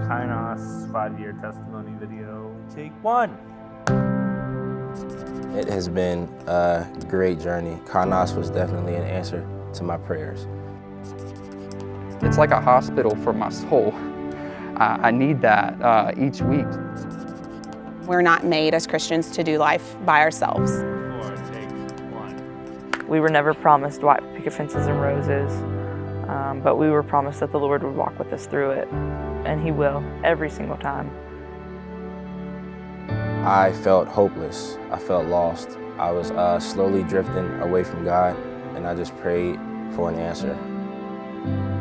Kainos 5-year testimony video. Take 1. It has been a great journey. Kainos was definitely an answer to my prayers. It's like a hospital for my soul. I need that each week. We're not made as Christians to do life by ourselves. Take 1. We were never promised white picket fences and roses, but we were promised that the Lord would walk with us through it, and He will, every single time. I felt hopeless. I felt lost. I was slowly drifting away from God, and I just prayed for an answer.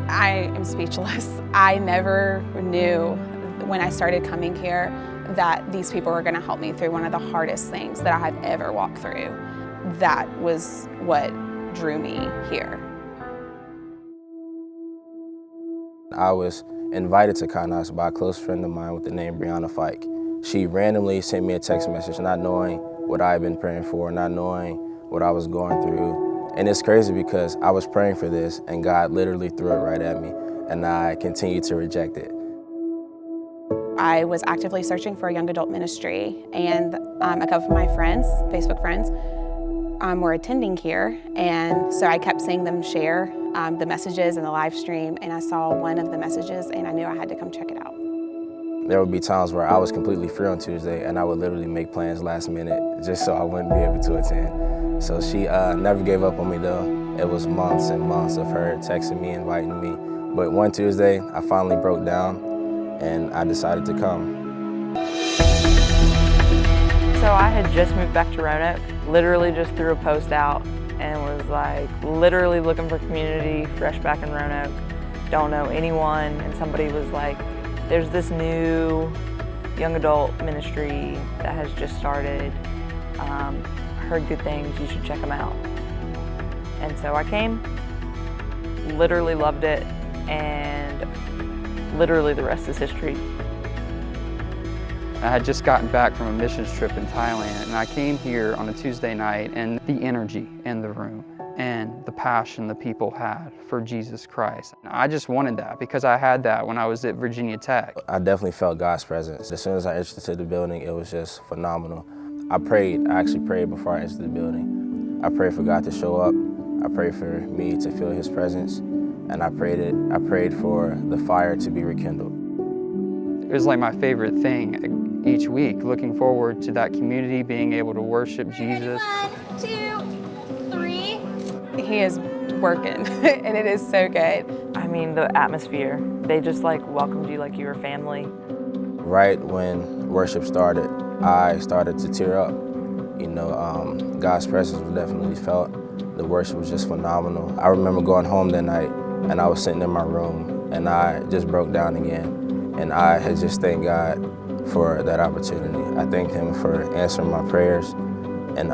I am speechless. I never knew when I started coming here that these people were going to help me through one of the hardest things that I have ever walked through. That was what drew me here. I was invited to Kainos by a close friend of mine with the name Brianna Fike. She randomly sent me a text message not knowing what I had been praying for, not knowing what I was going through. And it's crazy because I was praying for this and God literally threw it right at me, and I continued to reject it. I was actively searching for a young adult ministry, and a couple of my friends, Facebook friends, were attending here, and so I kept seeing them share the messages and the live stream, and I saw one of the messages and I knew I had to come check it out. There would be times where I was completely free on Tuesday and I would literally make plans last minute just so I wouldn't be able to attend. So she never gave up on me though. It was months and months of her texting me, inviting me. But one Tuesday, I finally broke down and I decided to come. So I had just moved back to Roanoke, literally just threw a post out and was like literally looking for community, fresh back in Roanoke, don't know anyone, and somebody was like, there's this new young adult ministry that has just started, heard good things, you should check them out. And so I came, literally loved it, and literally the rest is history. I had just gotten back from a missions trip in Thailand, and I came here on a Tuesday night, and the energy in the room and the passion the people had for Jesus Christ. I just wanted that because I had that when I was at Virginia Tech. I definitely felt God's presence. As soon as I entered into the building, it was just phenomenal. I actually prayed before I entered the building. I prayed for God to show up. I prayed for me to feel His presence, and I prayed for the fire to be rekindled. It was like my favorite thing each week, looking forward to that community, being able to worship Jesus. 1, 2, 3. He is working, and it is so good. I mean, the atmosphere, they just like welcomed you like you were family. Right when worship started, I started to tear up. You know, God's presence was definitely felt. The worship was just phenomenal. I remember going home that night, and I was sitting in my room, and I just broke down again. And I had just thanked God for that opportunity. I thanked Him for answering my prayers, and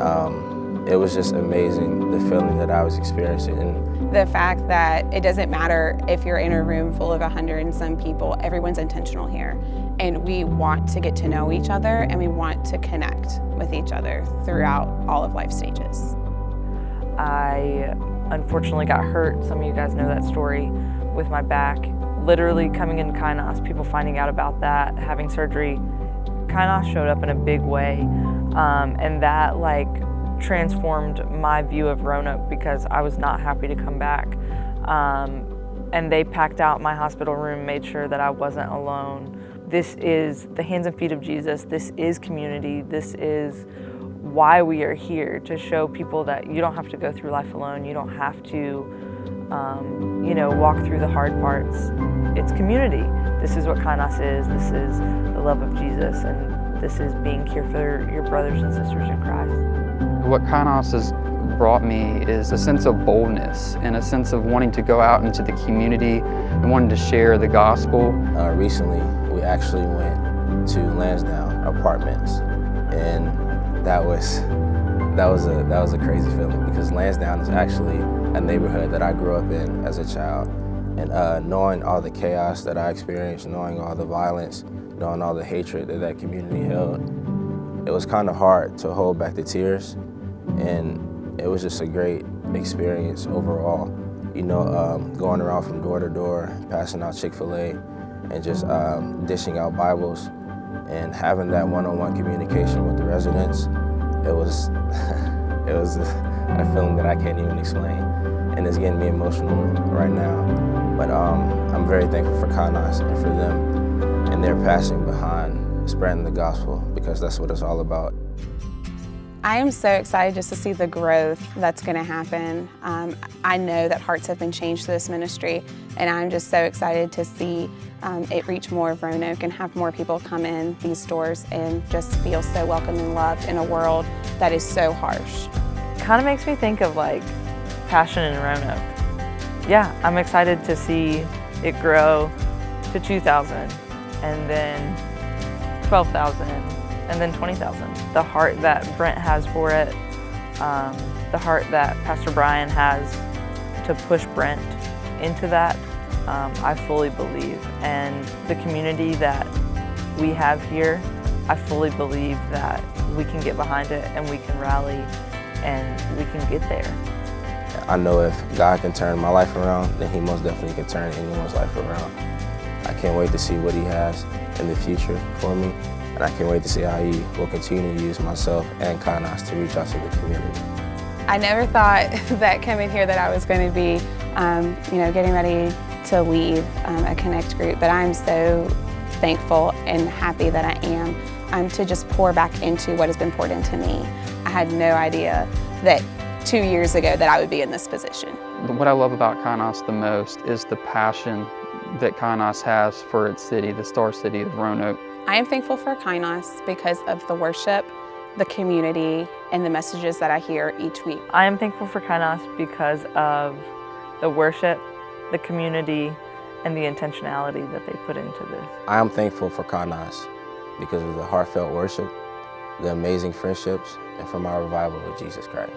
it was just amazing, the feeling that I was experiencing. And the fact that it doesn't matter if you're in a room full of 100 and some people, everyone's intentional here. And we want to get to know each other, and we want to connect with each other throughout all of life stages. I unfortunately got hurt, some of you guys know that story, with my back. Literally coming in Kainos, people finding out about that, having surgery. Kainos showed up in a big way, and that like transformed my view of Roanoke because I was not happy to come back. And they packed out my hospital room, made sure that I wasn't alone. This is the hands and feet of Jesus. This is community. This is why we are here, to show people that you don't have to go through life alone. You don't have to walk through the hard parts. It's community. This is what Kainos is. This is the love of Jesus, and this is being here for your brothers and sisters in Christ. What Kainos has brought me is a sense of boldness and a sense of wanting to go out into the community and wanting to share the gospel. Recently, we actually went to Lansdowne Apartments, and that was a crazy feeling because Lansdowne is actually a neighborhood that I grew up in as a child. And knowing all the chaos that I experienced, knowing all the violence, knowing all the hatred that community held, it was kind of hard to hold back the tears. And it was just a great experience overall. You know, going around from door to door, passing out Chick-fil-A, and just dishing out Bibles and having that one-on-one communication with the residents. It was, it was a feeling that I can't even explain, and it's getting me emotional right now. But I'm very thankful for Kainos and for them and their passion behind spreading the gospel, because that's what it's all about. I am so excited just to see the growth that's going to happen. I know that hearts have been changed through this ministry, and I'm just so excited to see it reach more of Roanoke and have more people come in these doors and just feel so welcome and loved in a world that is so harsh. Kind of makes me think of like Passion in Roanoke. Yeah, I'm excited to see it grow to 2,000 and then 12,000 and then 20,000. The heart that Brent has for it, the heart that Pastor Brian has to push Brent into that, I fully believe. And the community that we have here, I fully believe that we can get behind it and we can rally and we can get there. I know if God can turn my life around, then He most definitely can turn anyone's life around. I can't wait to see what He has in the future for me, and I can't wait to see how He will continue to use myself and Kainos to reach out to the community. I never thought that coming here that I was going to be, getting ready to lead a Connect group, but I'm so thankful and happy that I am to just pour back into what has been poured into me. I had no idea that 2 years ago that I would be in this position. What I love about Kainos the most is the passion that Kainos has for its city, the star city of Roanoke. I am thankful for Kainos because of the worship, the community, and the messages that I hear each week. I am thankful for Kainos because of the worship, the community, and the intentionality that they put into this. I am thankful for Kainos because of the heartfelt worship, the amazing friendships, and for my revival with Jesus Christ.